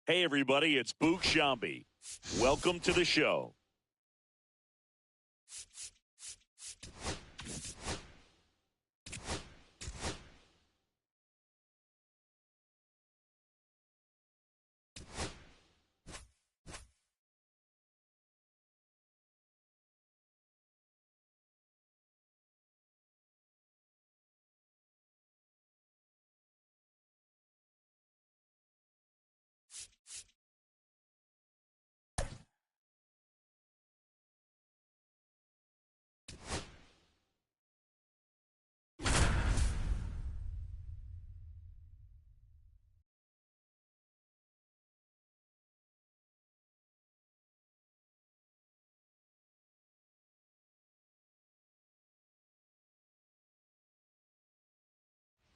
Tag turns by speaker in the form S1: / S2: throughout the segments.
S1: Hey, everybody, it's Boog Sciambi. Welcome to the show.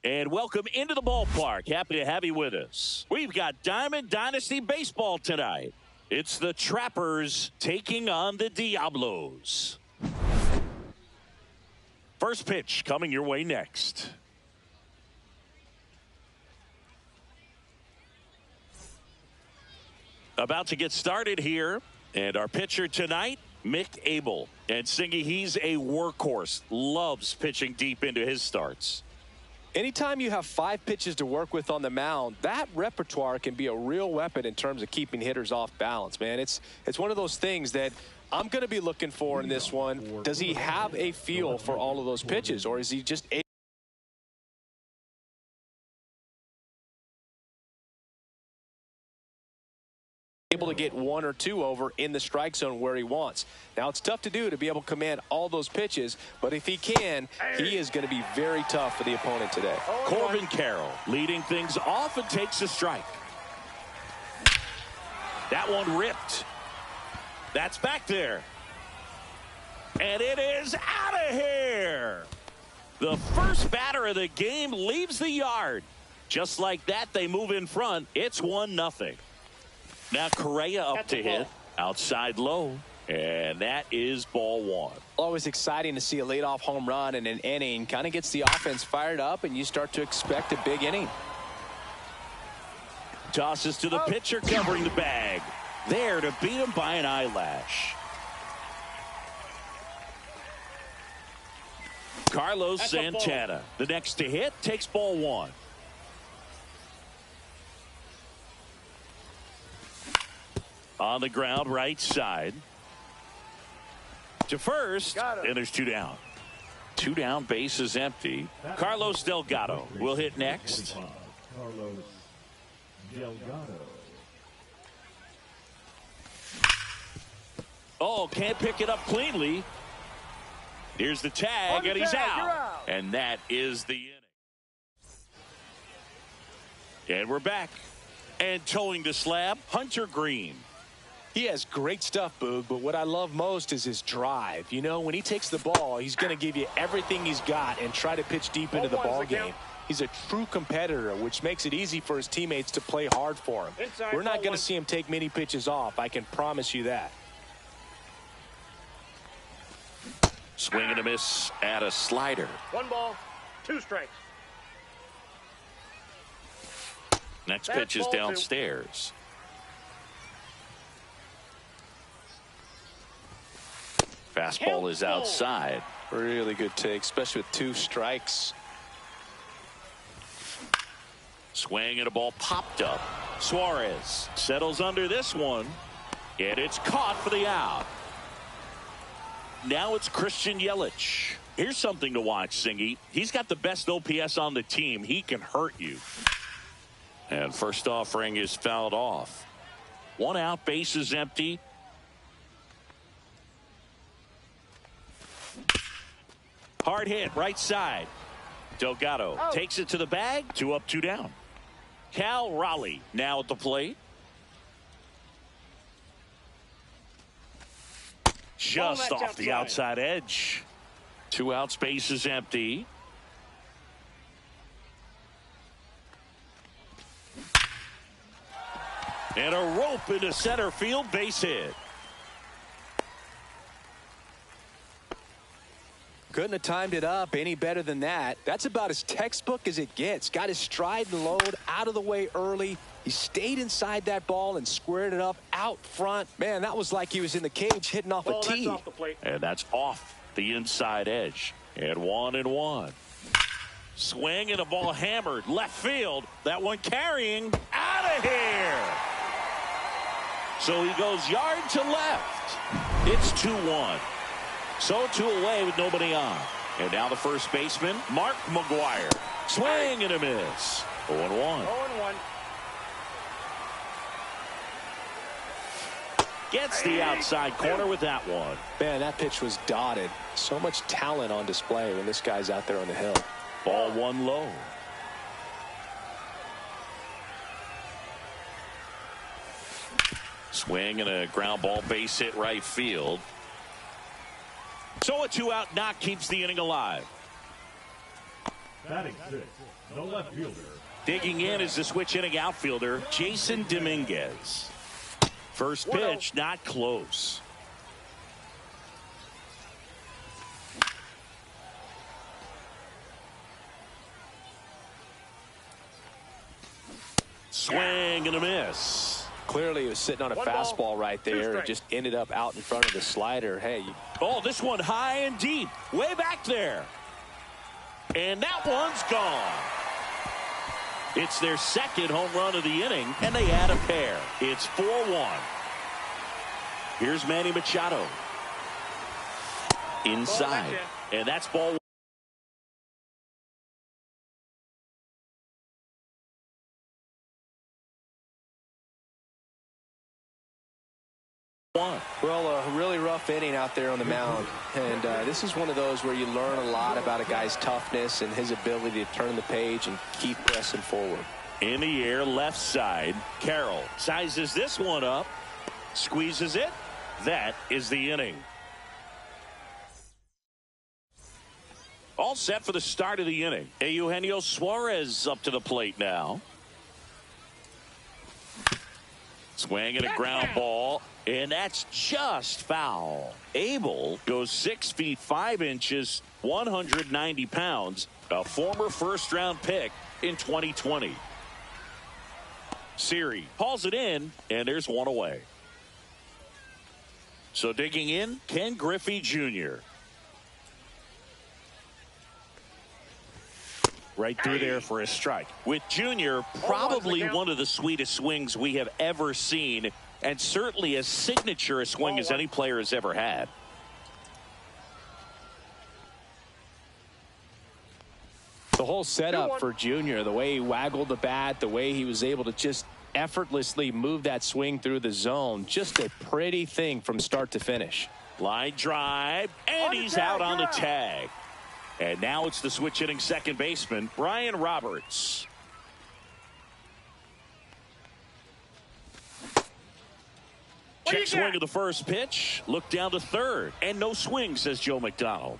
S1: And welcome into the ballpark. Happy to have you with us. We've got Diamond Dynasty Baseball tonight. It's the Trappers taking on the Diablos. First pitch coming your way next. About to get started here. And our pitcher tonight, Mick Abel. And Singy, he's a workhorse. Loves pitching deep into his starts.
S2: Anytime you have 5 pitches to work with on the mound, that repertoire can be a real weapon in terms of keeping hitters off balance, man. It's one of those things that I'm going to be looking for in this one. Does he have a feel for all of those pitches, or is he just able to get 1 or 2 over in the strike zone where he wants? Now, it's tough to do, to be able to command all those pitches, but if he can, he is going to be very tough for the opponent today.
S1: Corbin Carroll leading things off and takes a strike. That one ripped. That's back there. And it is out of here. The first batter of the game leaves the yard. Just like that, they move in front. It's 1-0. Now Correa up to hit. Outside low. And that is ball 1.
S2: Always exciting to see a leadoff home run in an inning. Kind of gets the offense fired up, and you start to expect a big inning.
S1: Tosses to the pitcher covering the bag. There to beat him by an eyelash. Carlos Santana, the next to hit, takes ball 1. On the ground, right side. To first, and there's 2 down. 2 down, base is empty. Carlos Delgado will hit next.
S3: Carlos Delgado.
S1: Oh, can't pick it up cleanly. Here's the tag, and he's out. And that is the inning. And we're back. And towing the slab, Hunter Green.
S2: He has great stuff, Boog, but what I love most is his drive. You know, when he takes the ball, he's going to give you everything he's got and try to pitch deep into the ball game. He's a true competitor, which makes it easy for his teammates to play hard for him. We're not going to see him take many pitches off. I can promise you that.
S1: Swing and a miss at a slider.
S4: 1 ball, 2 strikes.
S1: Next pitch is downstairs. Fastball is outside.
S2: Really good take, especially with 2 strikes.
S1: Swing and a ball popped up. Suarez settles under this one. And it's caught for the out. Now it's Christian Yelich. Here's something to watch, Singy. He's got the best OPS on the team. He can hurt you. And first offering is fouled off. 1 out, base is empty. Hard hit, right side. Delgado takes it to the bag. 2 up, 2 down. Cal Raleigh now at the plate. Just off the outside edge. 2 outs, base is empty. And a rope into center field, base hit.
S2: Couldn't have timed it up any better than that. That's about as textbook as it gets. Got his stride and load out of the way early. He stayed inside that ball and squared it up out front. Man, that was like he was in the cage hitting off a tee.
S4: Off the plate.
S1: And that's off the inside edge. And 1-1. Swing and a ball hammered left field. That one carrying out of here. So he goes yard to left. It's 2-1. So 2 away with nobody on. And now the first baseman, Mark McGwire. Swing and a miss. 0-1.
S4: 0-1.
S1: Gets the outside corner with that one.
S2: Man, that pitch was dotted. So much talent on display when this guy's out there on the hill.
S1: Ball 1 low. Swing and a ground ball base hit right field. So a 2-out knock keeps the inning alive.
S3: Batting 6, the left fielder.
S1: Digging in is the switch inning outfielder, Jason Dominguez. First pitch, not close. Swing and a miss.
S2: Clearly he was sitting on a fastball right there. It just ended up out in front of the slider. Hey.
S1: Oh, this one high and deep. Way back there. And that one's gone. It's their second home run of the inning, and they add a pair. It's 4-1. Here's Manny Machado. Inside. And that's ball 1.
S2: Well, a really rough inning out there on the mound. And this is one of those where you learn a lot about a guy's toughness and his ability to turn the page and keep pressing forward.
S1: In the air, left side. Carroll sizes this one up. Squeezes it. That is the inning. All set for the start of the inning. Eugenio Suarez up to the plate now. Swing and a ground ball. And that's just foul. Abel goes 6 feet 5 inches, 190 pounds, a former first-round pick in 2020. Siri hauls it in, and there's one away. So digging in, Ken Griffey Jr. Right through there for a strike. With Jr., probably one of the sweetest swings we have ever seen, and certainly as signature a swing as any player has ever had.
S2: The whole setup for Junior, the way he waggled the bat, the way he was able to just effortlessly move that swing through the zone, just a pretty thing from start to finish.
S1: Line drive, and he's out on the tag. And now it's the switch hitting second baseman, Brian Roberts. Check swing of the first pitch. Look down to third. And no swing, says Joe McDonald.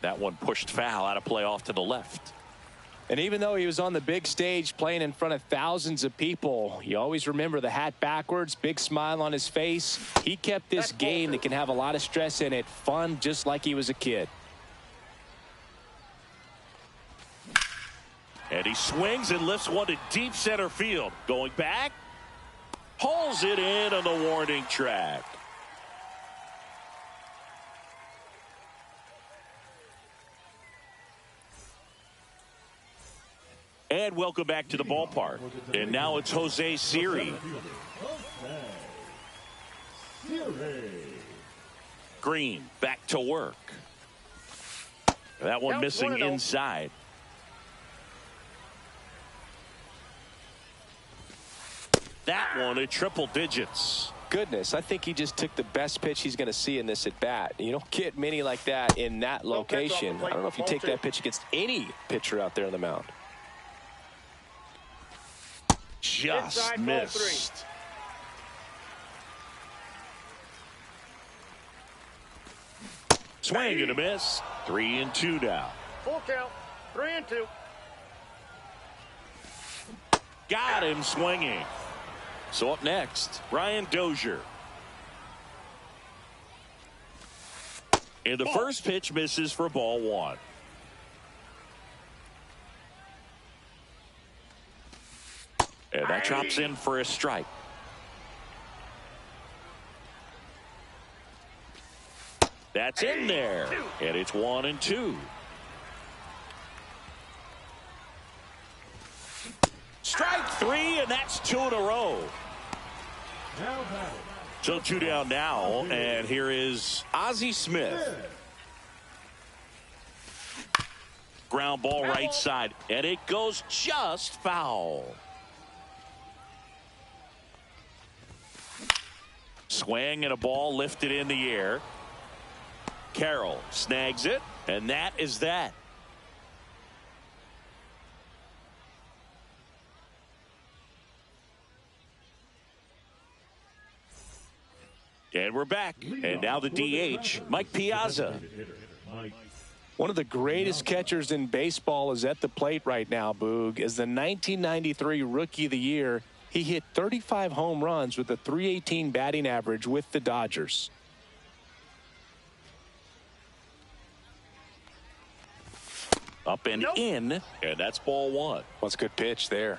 S1: That one pushed foul out of play off to the left.
S2: And even though he was on the big stage playing in front of thousands of people, you always remember the hat backwards, big smile on his face. He kept this game that can have a lot of stress in it fun, just like he was a kid.
S1: And he swings and lifts one to deep center field. Going back, hauls it in on the warning track. And welcome back to the ballpark. And now it's Jose Siri. Green back to work. That one missing inside. That one at triple digits.
S2: Goodness, I think he just took the best pitch he's going to see in this at bat. You don't get many like that in that location. I don't know if you take that pitch against any pitcher out there on the mound.
S1: Just missed. Swing and a miss. 3-2 now.
S4: Full count. 3-2.
S1: Got him swinging. So up next, Brian Dozier. And the first pitch misses for ball one. And that drops in for a strike. That's in there. And it's 1-2. Strike three, and that's 2 in a row. So 2 down now, and here is Ozzie Smith. Ground ball right side, and it goes just foul. Swing and a ball lifted in the air. Carroll snags it, and that is that. And we're back. And now the DH, Mike Piazza.
S2: One of the greatest catchers in baseball is at the plate right now, Boog. As the 1993 Rookie of the Year, he hit 35 home runs with a .318 batting average with the Dodgers.
S1: Up and in, and that's ball one.
S2: That's a good pitch there.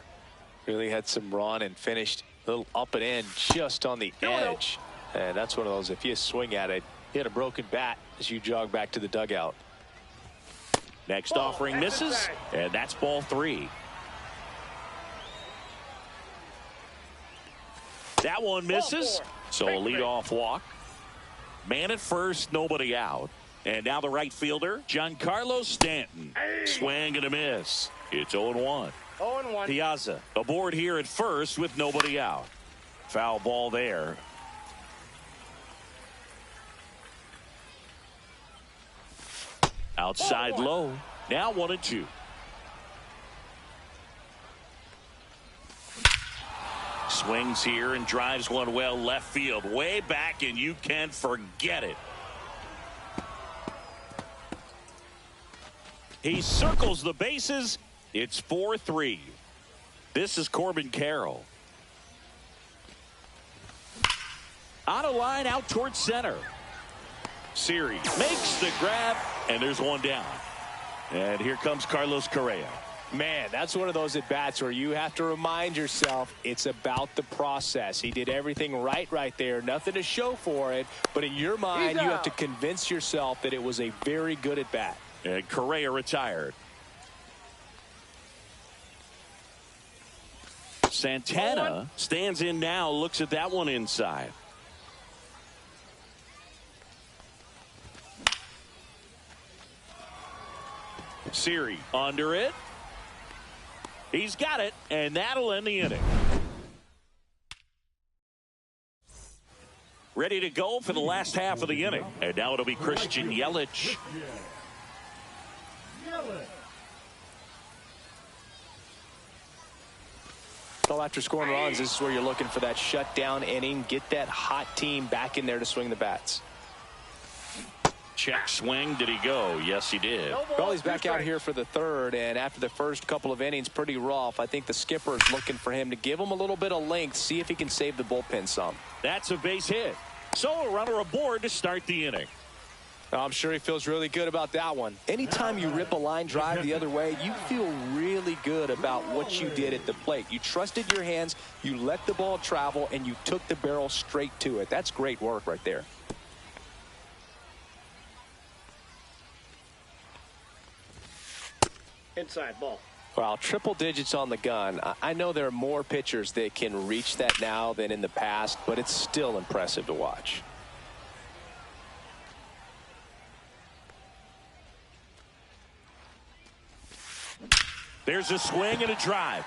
S2: Really had some run and finished a little up and in just on the edge. And that's one of those, if you swing at it, hit a broken bat as you jog back to the dugout.
S1: Next offering misses, and that's ball three. That one misses, so a leadoff walk. Man at first, nobody out. And now the right fielder, Giancarlo Stanton. Swing and a miss. It's 0-1.
S4: 0-1.
S1: Piazza aboard here at first with nobody out. Foul ball there. Outside low. Now 1-2. Swings here and drives one well left field. Way back, and you can forget it. He circles the bases. It's 4-3. This is Corbin Carroll. On a line out towards center. Series makes the grab, and there's one down. And here comes Carlos Correa.
S2: Man, that's one of those at-bats where you have to remind yourself it's about the process. He did everything right there. Nothing to show for it. But in your mind, you have to convince yourself that it was a very good at-bat.
S1: And Correa retired. Santana stands in now, looks at that one inside. Siri under it. He's got it, and that'll end the inning. Ready to go for the last half of the inning. And now it'll be Christian Yelich.
S2: Well, after scoring runs, this is where you're looking for that shutdown inning. Get that hot team back in there to swing the bats.
S1: Check swing. Did he go? Yes, he did.
S2: Well, he's back out here for the third, and after the first couple of innings, pretty rough. I think the skipper is looking for him to give him a little bit of length, see if he can save the bullpen some.
S1: That's a base hit. So a runner aboard to start the inning.
S2: I'm sure he feels really good about that one. Anytime you rip a line drive the other way, you feel really good about what you did at the plate. You trusted your hands, you let the ball travel, and you took the barrel straight to it. That's great work right there.
S4: Inside ball.
S2: Well, triple digits on the gun. I know there are more pitchers that can reach that now than in the past, but it's still impressive to watch.
S1: There's a swing and a drive.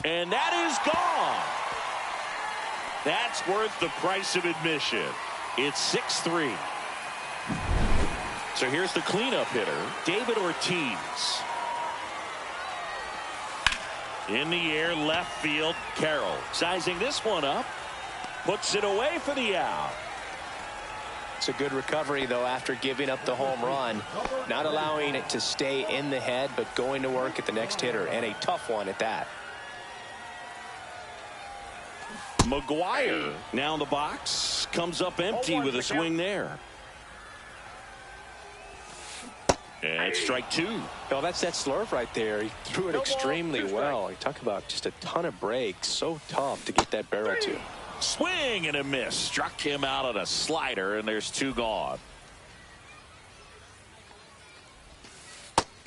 S1: And that is gone. That's worth the price of admission. It's 6-3. So here's the cleanup hitter, David Ortiz. In the air, left field, Carroll. Sizing this one up. Puts it away for the out.
S2: It's a good recovery, though, after giving up the home run. Not allowing it to stay in the head, but going to work at the next hitter, and a tough one at that.
S1: McGuire now in the box. comes up empty with a swing there. And strike two.
S2: Well, that's that slurve right there. He threw it extremely well. You talk about just a ton of breaks. So tough to get that barrel to.
S1: Swing and a miss. Struck him out on a slider, and there's two gone.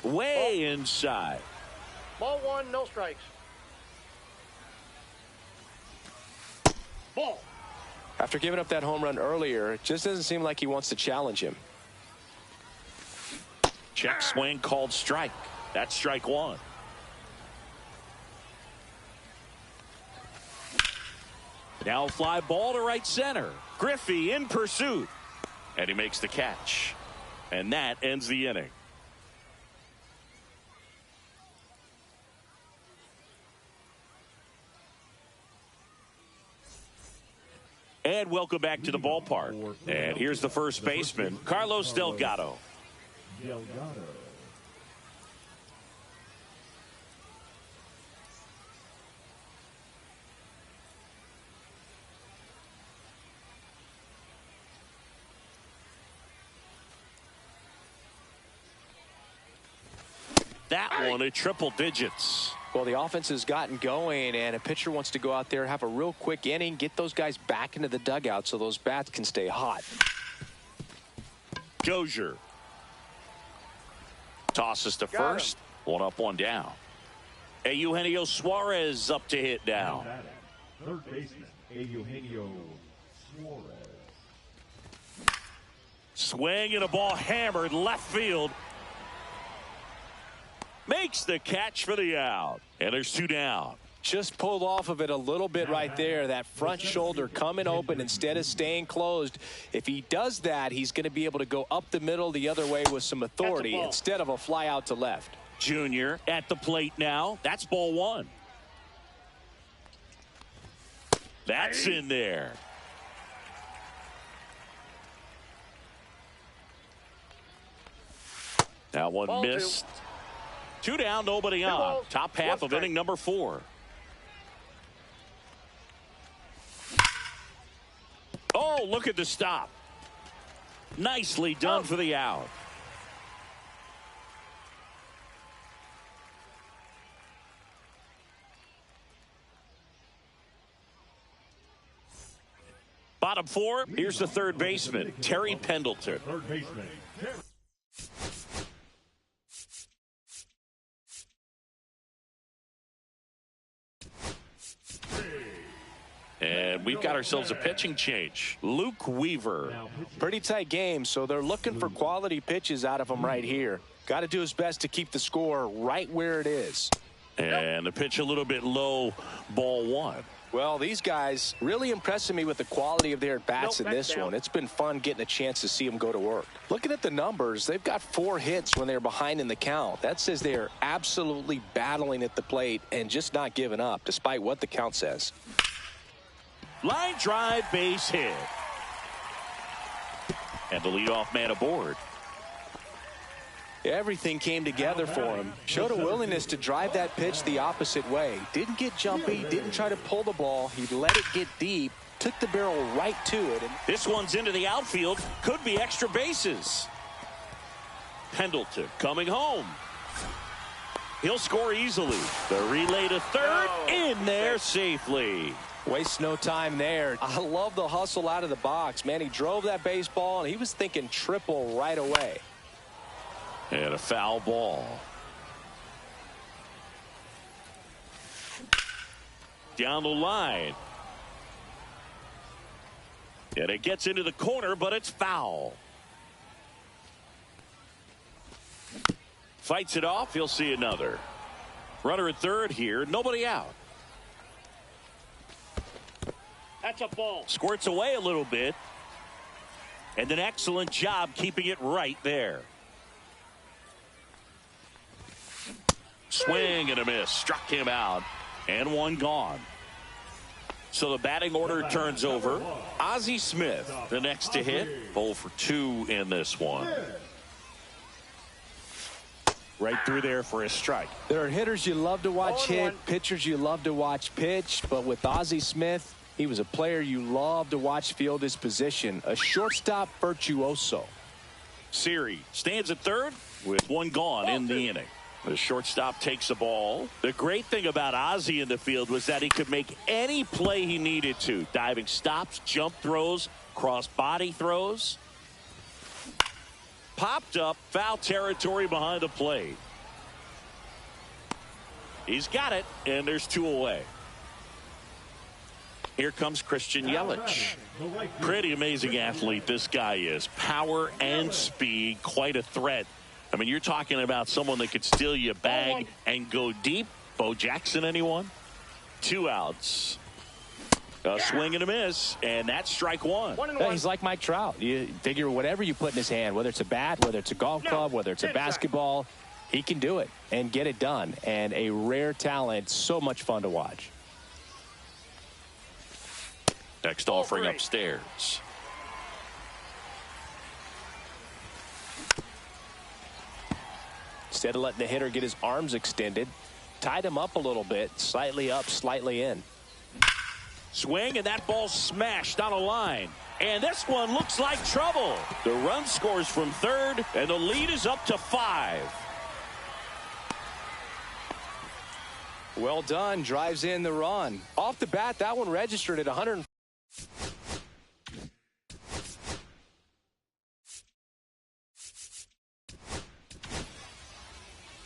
S1: Way inside.
S4: Ball one, no strikes. Ball.
S2: After giving up that home run earlier, it just doesn't seem like he wants to challenge him.
S1: Check swing called strike. That's strike one. Now fly ball to right center. Griffey in pursuit. And he makes the catch. And that ends the inning. And welcome back to the ballpark. And here's the first baseman, Carlos Delgado.
S3: Delgado.
S1: That one at triple digits.
S2: Well, the offense has gotten going, and a pitcher wants to go out there, have a real quick inning, get those guys back into the dugout so those bats can stay hot.
S1: Dozier tosses to first. One up, one down. Eugenio Suarez up to hit now.
S3: Third baseman, Eugenio Suarez.
S1: Swing and a ball hammered left field. Makes the catch for the out. And there's two down.
S2: Just pulled off of it a little bit right there. That front shoulder coming open instead of staying closed. If he does that, he's going to be able to go up the middle the other way with some authority instead of a fly out to left.
S1: Junior at the plate now. That's ball one. That's in there. That one
S4: Ball
S1: missed. Two down, nobody on. Top half of inning number 4. Oh, look at the stop. Nicely done for the out. Bottom 4, here's the third baseman, Terry Pendleton.
S3: Third baseman, Terry.
S1: And we've got ourselves a pitching change. Luke Weaver.
S2: Pretty tight game, so they're looking for quality pitches out of him right here. Got to do his best to keep the score right where it is.
S1: And the pitch a little bit low, ball one.
S2: Well, these guys really impressing me with the quality of their at-bats in this one. It's been fun getting a chance to see them go to work. Looking at the numbers, they've got 4 hits when they're behind in the count. That says they are absolutely battling at the plate and just not giving up, despite what the count says.
S1: Line drive, base hit. And the leadoff man aboard.
S2: Everything came together for him. Showed a willingness to drive that pitch the opposite way. Didn't get jumpy, didn't try to pull the ball. He let it get deep, took the barrel right to it.
S1: This one's into the outfield. Could be extra bases. Pendleton coming home. He'll score easily. The relay to third, in there safely.
S2: Wastes no time there. I love the hustle out of the box. Man, he drove that baseball, and he was thinking triple right away.
S1: And a foul ball. Down the line. And it gets into the corner, but it's foul. Fights it off. He'll see another. Runner at third here. Nobody out.
S4: That's a ball.
S1: Squirts away a little bit. And an excellent job keeping it right there. Swing and a miss. Struck him out. And one gone. So the batting order turns over. Ozzie Smith, the next to hit. 0 for 2 in this one. Right through there for a strike.
S2: There are hitters you love to watch hit, pitchers you love to watch pitch, but with Ozzie Smith, He was a player you love to watch field his position, a shortstop virtuoso.
S1: Siri stands at third with one gone in the inning. The shortstop takes the ball. The great thing about Ozzie in the field was that he could make any play he needed to. Diving stops, jump throws, cross body throws. Popped up, foul territory behind the plate. He's got it, and there's 2 away. Here comes Christian Yelich. Pretty amazing athlete this guy is. Power and speed, quite a threat. I mean, you're talking about someone that could steal your bag and go deep. Bo Jackson, anyone? 2 outs. A swing and a miss, and that's strike 1.
S2: He's like Mike Trout. You figure whatever you put in his hand, whether it's a bat, whether it's a golf club, whether it's a basketball, he can do it and get it done. And a rare talent, so much fun to watch.
S1: Next offering upstairs.
S2: Instead of letting the hitter get his arms extended, tied him up a little bit, slightly up, slightly in.
S1: Swing, and that ball smashed on a line. And this one looks like trouble. The run scores from third, and the lead is up to 5.
S2: Well done. Drives in the run. Off the bat, that one registered at 100.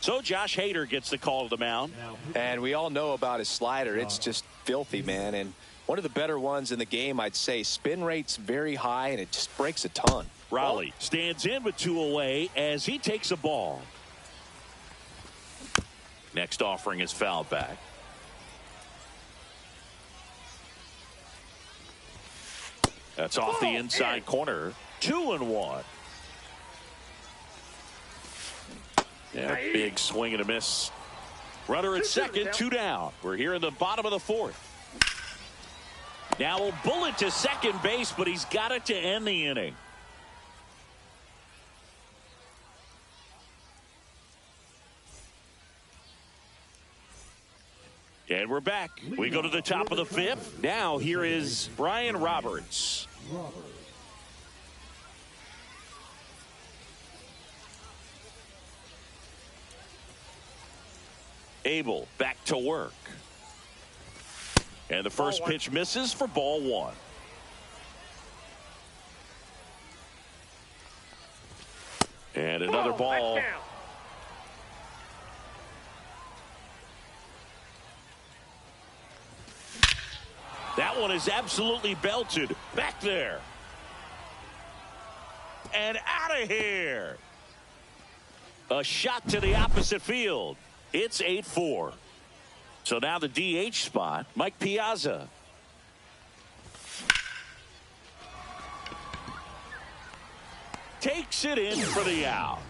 S1: So Josh Hader gets the call to the mound.
S2: And we all know about his slider. It's just filthy, man. And one of the better ones in the game, I'd say. Spin rate's very high, and it just breaks a ton.
S1: Raleigh stands in with 2 away as he takes a ball. Next offering is fouled back. That's off the inside corner. 2-1. Yeah, big swing and a miss. Runner at second, 2 down. We're here in the bottom of the 4th. Now a bullet to second base, but he's got it to end the inning. And we're back. We go to the top of the 5th. Now here is Brian Roberts. Abel back to work. And the first pitch misses for ball 1. And another ball. That one is absolutely belted. Back there. And out of here. A shot to the opposite field. It's 8-4. So now the DH spot, Mike Piazza. Takes it in for the out.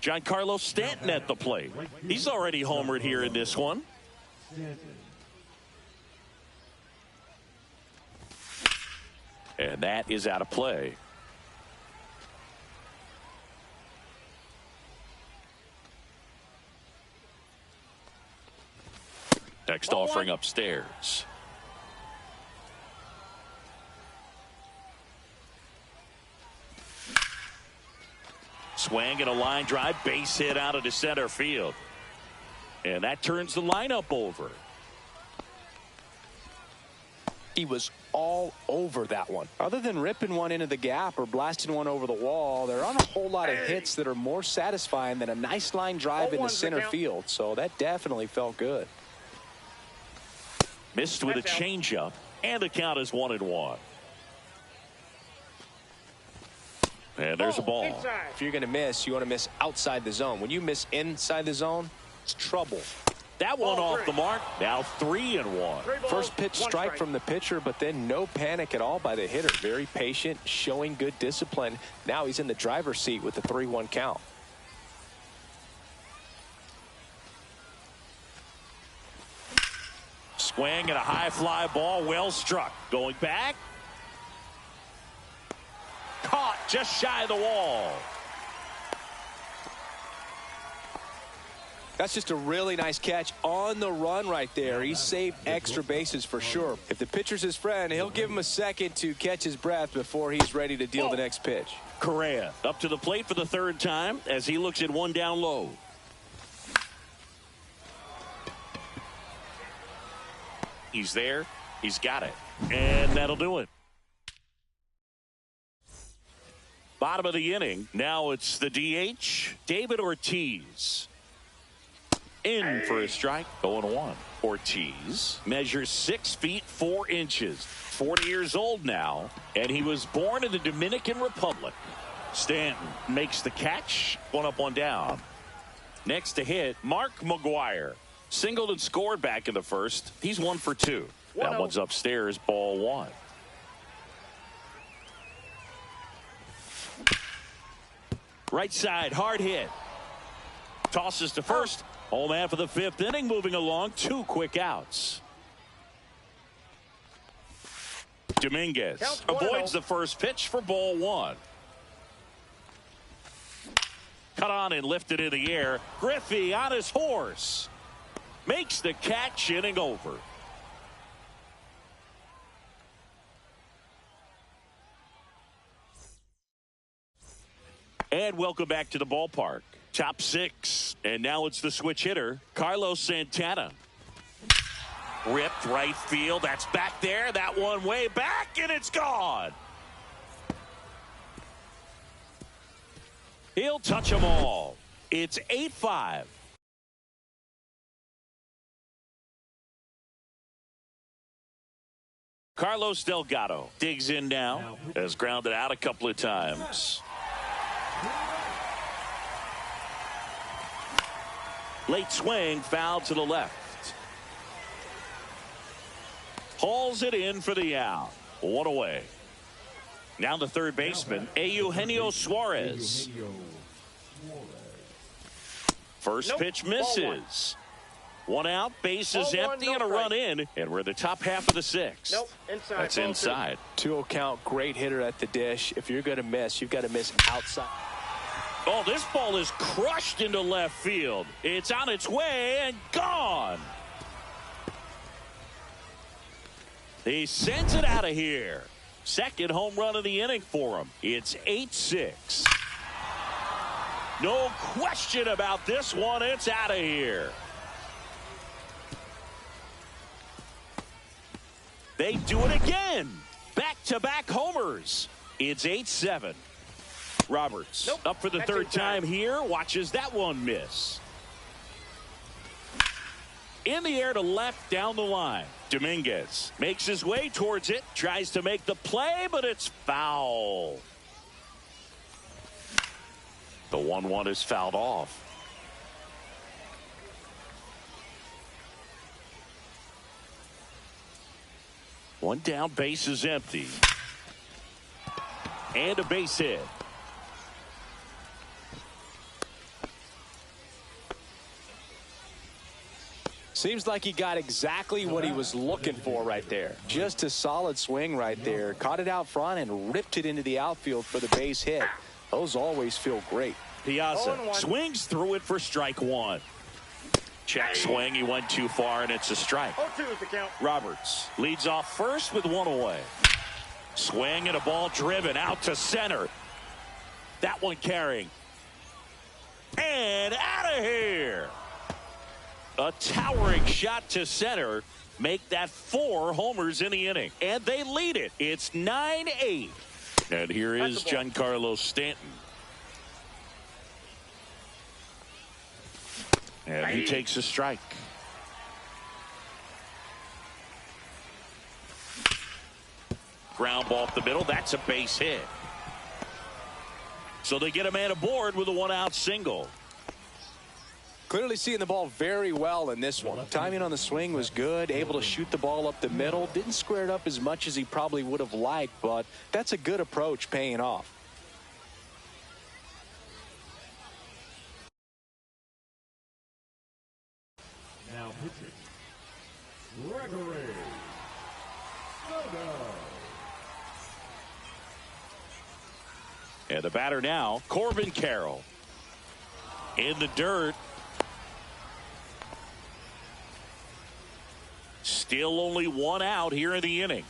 S1: Giancarlo Stanton at the plate. He's already homered here in this one. And that is out of play. Next offering upstairs. Swing and a line drive, base hit out into center field. And that turns the lineup over.
S2: He was all over that one. Other than ripping one into the gap or blasting one over the wall, there aren't a whole lot of hits that are more satisfying than a nice line drive in the center field. So that definitely felt good.
S1: Missed with a changeup, and the count is 1-1. And there's a ball.
S2: If you're going to miss, you want to miss outside the zone. When you miss inside the zone, it's trouble.
S1: That one off the mark. Now 3-1.
S2: First pitch strike from the pitcher, but then no panic at all by the hitter. Very patient, showing good discipline. Now he's in the driver's seat with the 3-1 count.
S1: Swing and a high fly ball, well struck. Going back. Caught just shy of the wall.
S2: That's just a really nice catch on the run right there. He saved extra bases for sure. If the pitcher's his friend, he'll give him a second to catch his breath before he's ready to deal the next pitch.
S1: Correa up to the plate for the third time as he looks at one down low. He's there. He's got it. And that'll do it. Bottom of the inning. Now it's the DH, David Ortiz. In for a strike. 0-1. Ortiz measures 6 feet 4 inches. 40 years old now. And he was born in the Dominican Republic. Stanton makes the catch. 1 up, 1 down. Next to hit, Mark McGwire. Singled and scored back in the first. He's 1 for 2. That one's upstairs, ball 1. Right side, hard hit. Tosses to first. Home man for the 5th inning, moving along. 2 quick outs. Dominguez avoids the first pitch for ball 1. Cut on and lifted in the air. Griffey on his horse. Makes the catch, inning over. And welcome back to the ballpark. Top 6. And now it's the switch hitter, Carlos Santana. Ripped right field. That's back there. That one way back, and it's gone. He'll touch them all. It's 8-5. Carlos Delgado digs in now. Has grounded out a couple of times. Late swing, foul to the left. Hauls it in for the out. 1 away. Now the third baseman, Eugenio Suarez. First pitch misses. 1 out, bases empty, and a run in. And we're the top half of the 6th.
S4: Nope, inside.
S1: That's inside.
S2: 2-0 count, great hitter at the dish. If you're going to miss, you've got to miss outside.
S1: Oh, this ball is crushed into left field. It's on its way and gone. He sends it out of here. Second home run of the inning for him. It's 8-6. No question about this one. It's out of here. They do it again. Back-to-back homers. It's 8-7. Roberts up for the third time here. Watches that one miss. In the air to left down the line. Dominguez makes his way towards it. Tries to make the play, but it's foul. The 1-1 is fouled off. One down, base is empty. And a base hit.
S2: Seems like he got exactly what he was looking for right there. Just a solid swing right there. Caught it out front and ripped it into the outfield for the base hit. Those always feel great.
S1: Piazza swings through it for strike 1. Check swing. He went too far, and it's a strike.
S4: 0-2 is the count.
S1: Roberts leads off first with 1 away. Swing and a ball driven out to center. That one carrying. And out of here. A towering shot to center. Make that 4 homers in the inning. And they lead it. It's 9-8. And here is Giancarlo Stanton. And he takes a strike. Ground ball up the middle. That's a base hit. So they get a man aboard with a 1-out single.
S2: Clearly seeing the ball very well in this one. Timing on the swing was good. Able to shoot the ball up the middle. Didn't square it up as much as he probably would have liked, but that's a good approach paying off.
S3: Now pitching, Gregory Soto.
S1: And the batter now, Corbin Carroll. In the dirt. Still only one out here in the inning.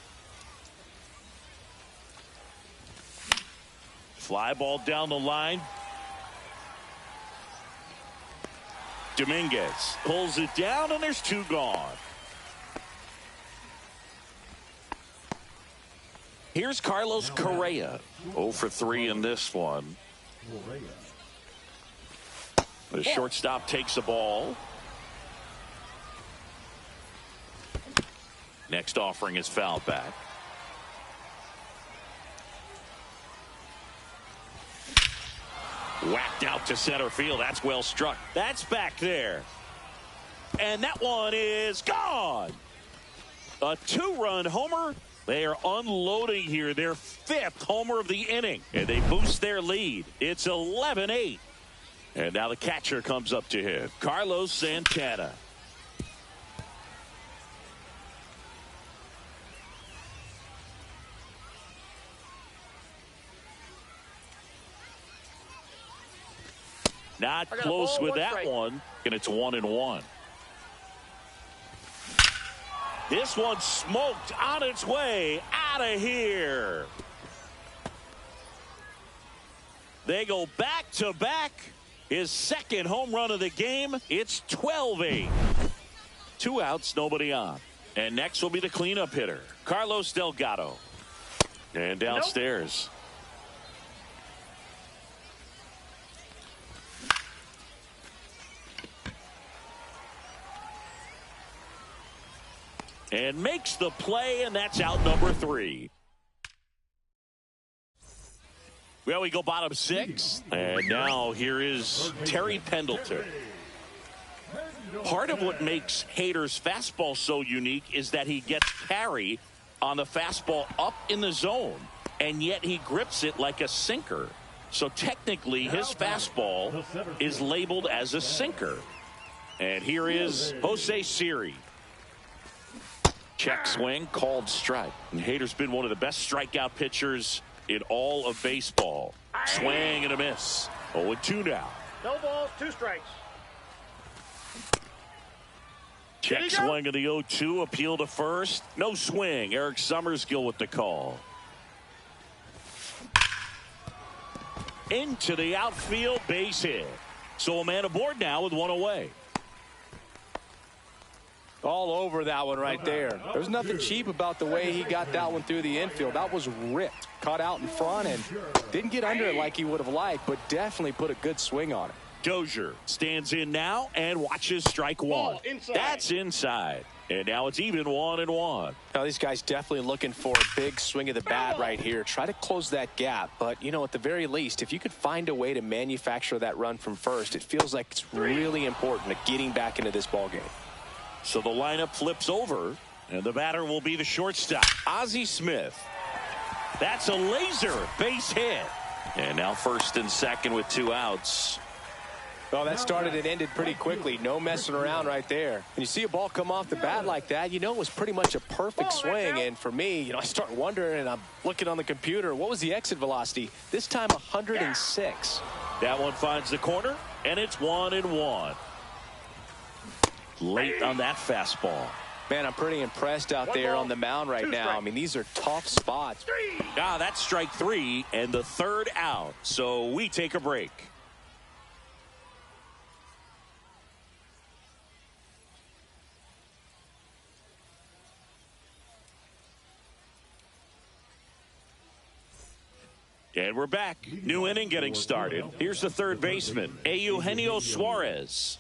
S1: Fly ball down the line. Dominguez pulls it down, and there's two gone. Here's Carlos Correa. 0 for 3 in this one. The shortstop takes the ball. Next offering is fouled back. Whacked out to center field. That's well struck. That's back there. And that one is gone. A 2-run homer. They are unloading here. Their 5th homer of the inning. And they boost their lead. It's 11-8. And now the catcher comes up to him. Carlos Santana. Not close with that one. And it's 1-1. This one smoked on its way out of here. They go back to back. His 2nd home run of the game. It's 12-8. 2 outs, nobody on. And next will be the cleanup hitter, Carlos Delgado. And downstairs. And makes the play, and that's out number 3. Well, we go bottom 6. And now here is Terry Pendleton. Part of what makes Hader's fastball so unique is that he gets carry on the fastball up in the zone, and yet he grips it like a sinker. So technically, his fastball is labeled as a sinker. And here is Jose Siri. Check swing, called strike. And Hader's been one of the best strikeout pitchers in all of baseball. Swing and a miss. 0-2 now.
S4: No balls, 2 strikes.
S1: Check swing of the 0-2. Appeal to first. No swing. Eric Summerskill with the call. Into the outfield, base hit. So a man aboard now with 1 away.
S2: All over that one right there. There's nothing cheap about the way he got that one through the infield. That was ripped. Caught out in front and didn't get under it like he would have liked, but definitely put a good swing on it.
S1: Dozier stands in now and watches strike 1. That's inside. And now it's even 1-1.
S2: Now these guys definitely looking for a big swing of the bat right here. Try to close that gap. But, you know, at the very least, if you could find a way to manufacture that run from first, it feels like it's really important to getting back into this ballgame.
S1: So the lineup flips over, and the batter will be the shortstop, Ozzie Smith. That's a laser base hit. And now first and second with 2 outs.
S2: Well, that started and ended pretty quickly. No messing around right there. When you see a ball come off the bat like that, you know it was pretty much a perfect swing. And for me, you know, I start wondering, and I'm looking on the computer, what was the exit velocity? This time 106.
S1: That one finds the corner, and it's 1-1. Late on that fastball.
S2: Man, I'm pretty impressed out there on the mound right now. I mean, these are tough spots.
S1: That's strike 3 and the 3rd out. So we take a break. And we're back. New inning getting started. Here's the 3rd baseman, Eugenio Suarez.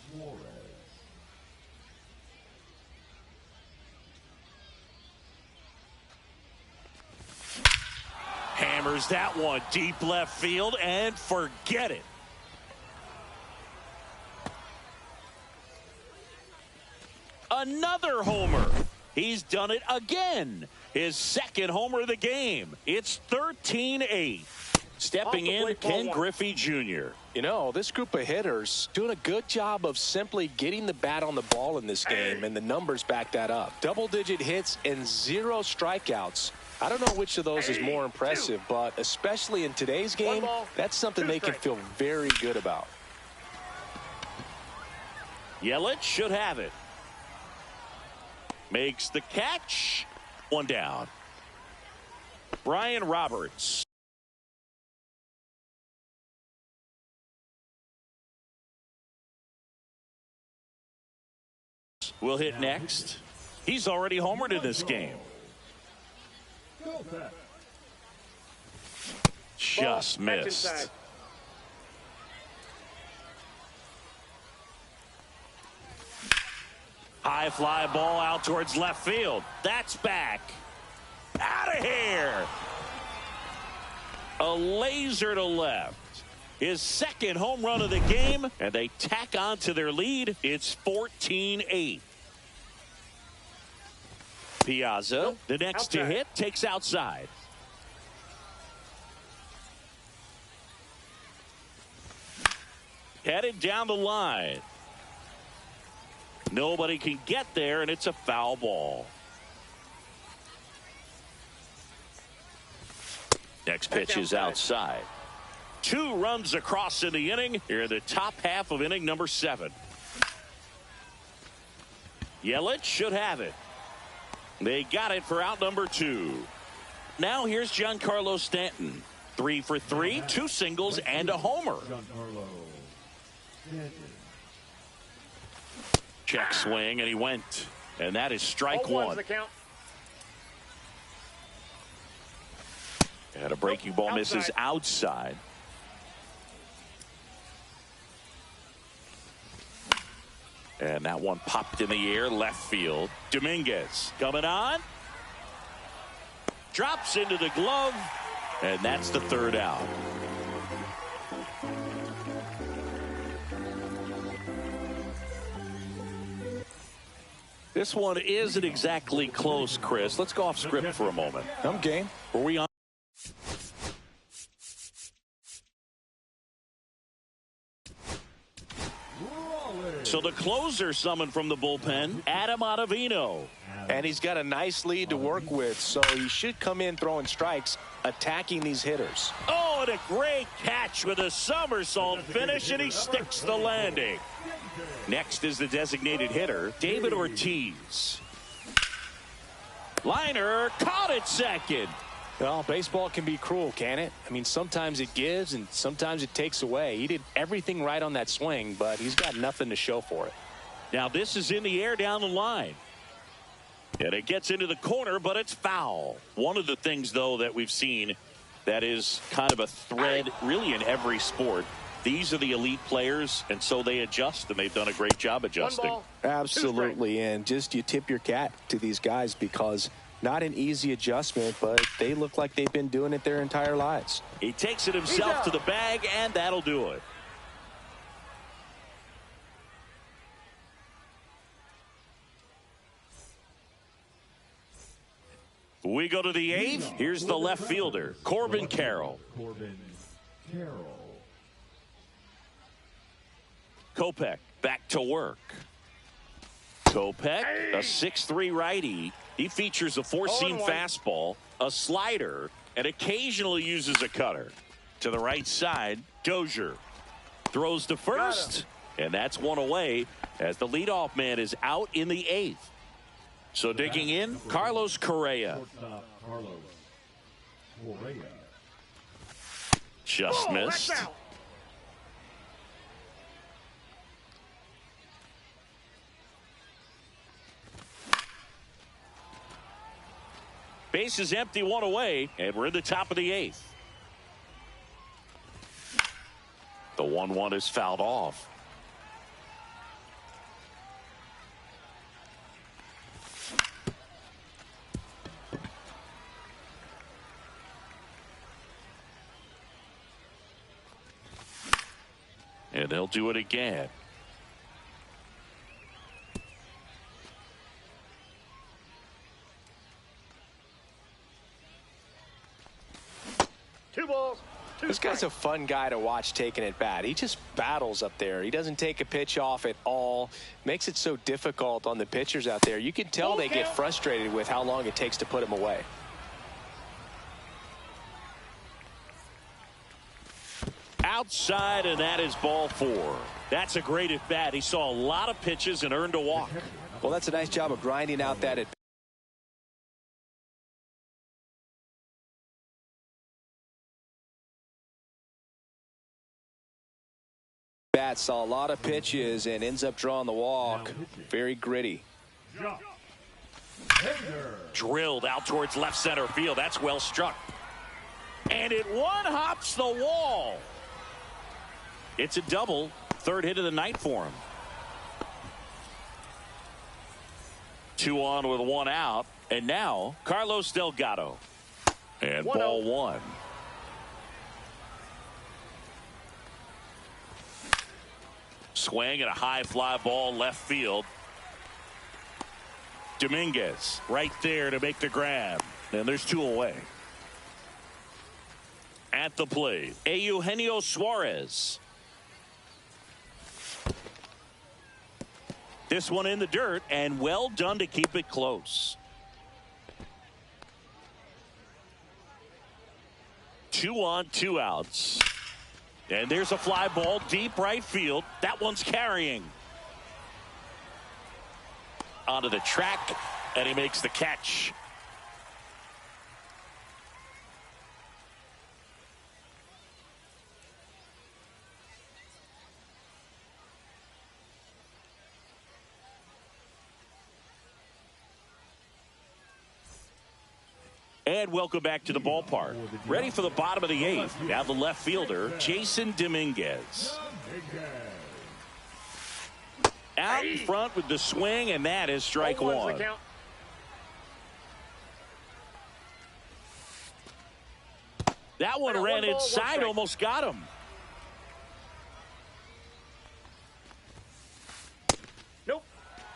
S1: Hammers that one deep left field and forget it. Another homer. He's done it again. His 2nd homer of the game. It's 13-8. Stepping in, Ken Griffey Jr.
S2: You know, this group of hitters doing a good job of simply getting the bat on the ball in this game, and the numbers back that up. Double-digit hits and 0 strikeouts. I don't know which of those is more impressive, but especially in today's game, that's something they can feel very good about.
S1: Yelich should have it. makes the catch. One down. Brian Roberts. Will hit next. He's already homered in this game. Just missed. High fly ball out towards left field. That's back. Out of here. A laser to left. His second home run of the game, and they tack on to their lead. It's 14-8. Piazza, the next to hit, takes outside. Headed down the line. Nobody can get there, and it's a foul ball. Next pitch is outside. 2 runs across in the inning. Here in the top half of inning number 7. Yelich should have it. They got it for out number 2. Now here's Giancarlo Stanton. 3 for 3, 2 singles and a homer. Check swing, and he went. And that is strike 1. And a breaking ball misses outside. And that one popped in the air left field. Dominguez coming on. Drops into the glove. And that's the 3rd out. This one isn't exactly close, Chris. Let's go off script for a moment.
S2: I'm game.
S1: Were we on? So the closer summoned from the bullpen, Adam Ottavino.
S2: And he's got a nice lead to work with, so he should come in throwing strikes, attacking these hitters.
S1: Oh, and a great catch with a somersault finish, and he sticks the landing. Next is the designated hitter, David Ortiz. Liner caught at second.
S2: Well, baseball can be cruel, can it? I mean, sometimes it gives and sometimes it takes away. He did everything right on that swing, but he's got nothing to show for it.
S1: Now this is in the air down the line. And it gets into the corner, but it's foul. One of the things, though, that we've seen that is kind of a thread really in every sport. These are the elite players, and so they adjust, and they've done a great job adjusting.
S2: Absolutely, and just you tip your cap to these guys because not an easy adjustment, but they look like they've been doing it their entire lives.
S1: He takes it himself to the bag, and that'll do it. We go to the 8th. Here's the left fielder, Corbin Carroll. Kopech back to work. Kopech, a 6'3" righty. He features a 4-seam fastball, a slider, and occasionally uses a cutter. To the right side, Dozier throws to first, and that's one away as the leadoff man is out in the 8th. So digging in, Carlos Correa. Just missed. Base is empty, one away, and we're in the top of the 8th. The 1-1 is fouled off. And they'll do it again.
S2: This guy's a fun guy to watch taking at bat. He just battles up there. He doesn't take a pitch off at all. Makes it so difficult on the pitchers out there. You can tell they get frustrated with how long it takes to put him away.
S1: Outside, and that is ball 4. That's a great at bat. He saw a lot of pitches and earned a walk.
S2: Well, that's a nice job of grinding out that at bat. Saw a lot of pitches and ends up drawing the walk. Very gritty.
S1: Drilled out towards left center field. That's well struck. And it one-hops the wall. It's a double. Third hit of the night for him. 2 on with 1 out. And now Carlos Delgado. And ball 1. Swing and a high fly ball left field. Dominguez right there to make the grab. And there's 2 away. At the plate, Eugenio Suarez. This one in the dirt, and well done to keep it close. 2 on, 2 outs. And there's a fly ball deep right field. That one's carrying. Onto the track, and he makes the catch. And welcome back to the ballpark. Ready for the bottom of the 8th. Now the left fielder, Jason Dominguez. Out in front with the swing, and that is strike 1. That one ran inside, almost got him.
S4: Nope.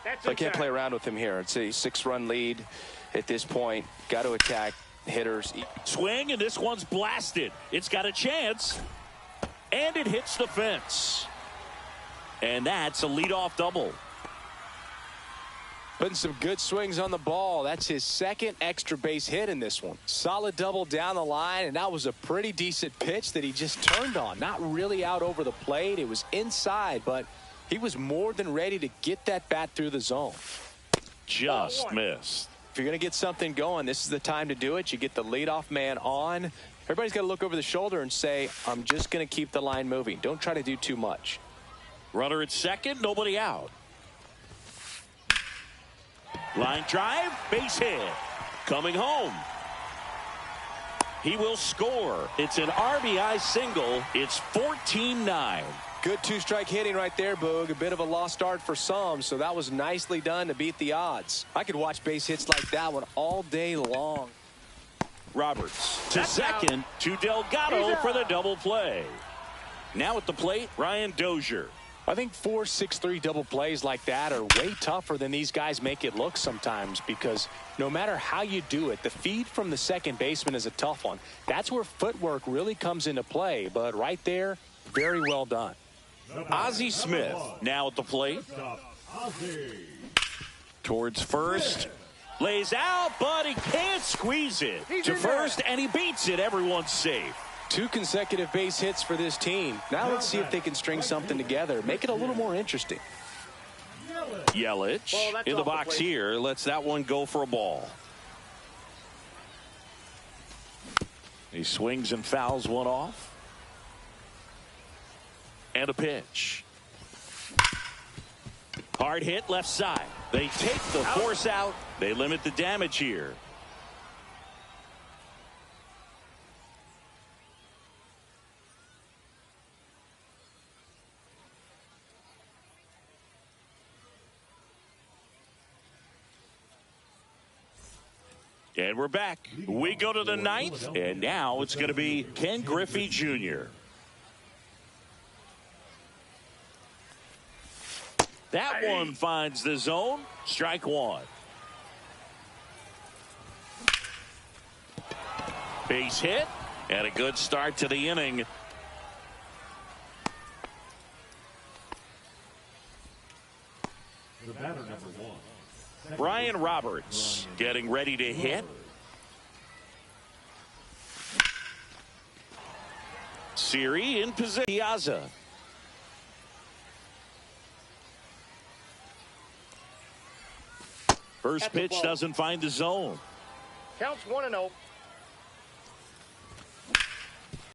S4: That's
S2: I can't play around with him here. It's a 6-run lead at this point. Got to attack hitters.
S1: Swing, and this one's blasted. It's got a chance, and it hits the fence. And that's a leadoff double.
S2: Putting some good swings on the ball. That's his 2nd extra base hit in this one. Solid double down the line, and that was a pretty decent pitch that he just turned on. Not really out over the plate. It was inside, but he was more than ready to get that bat through the zone.
S1: Just missed.
S2: If you're going to get something going, this is the time to do it. You get the leadoff man on. Everybody's got to look over the shoulder and say, I'm just going to keep the line moving. Don't try to do too much.
S1: Runner at second, nobody out. Line drive, base hit. Coming home. He will score. It's an RBI single. It's 14-9.
S2: Good 2-strike hitting right there, Boog. A bit of a lost start for some, so that was nicely done to beat the odds. I could watch base hits like that one all day long.
S1: Roberts to second, to Delgado for the double play. Now at the plate, Ryan Dozier.
S2: I think 4-6-3 double plays like that are way tougher than these guys make it look sometimes, because no matter how you do it, the feed from the second baseman is a tough one. That's where footwork really comes into play, but right there, very well done.
S1: Ozzie Smith now at the plate. Towards first. Lays out, but he can't squeeze it. To first, and he beats it. Everyone's safe.
S2: 2 consecutive base hits for this team. Now let's see if they can string something together. Make it a little more interesting.
S1: Yelich in the box here. Lets that one go for a ball. He swings and fouls one off. And a pitch. Hard hit left side. They take the force out. They limit the damage here. And we're back. We go to the 9th, and now it's going to be Ken Griffey Jr. That one finds the zone. Strike 1. Base hit, and a good start to the inning.
S3: The batter, number 1.
S1: Brian Roberts getting ready to hit. Siri in position. Piazza. First
S4: That's a
S1: pitch
S4: ball.
S1: doesn't find the zone.
S4: Counts 1-0.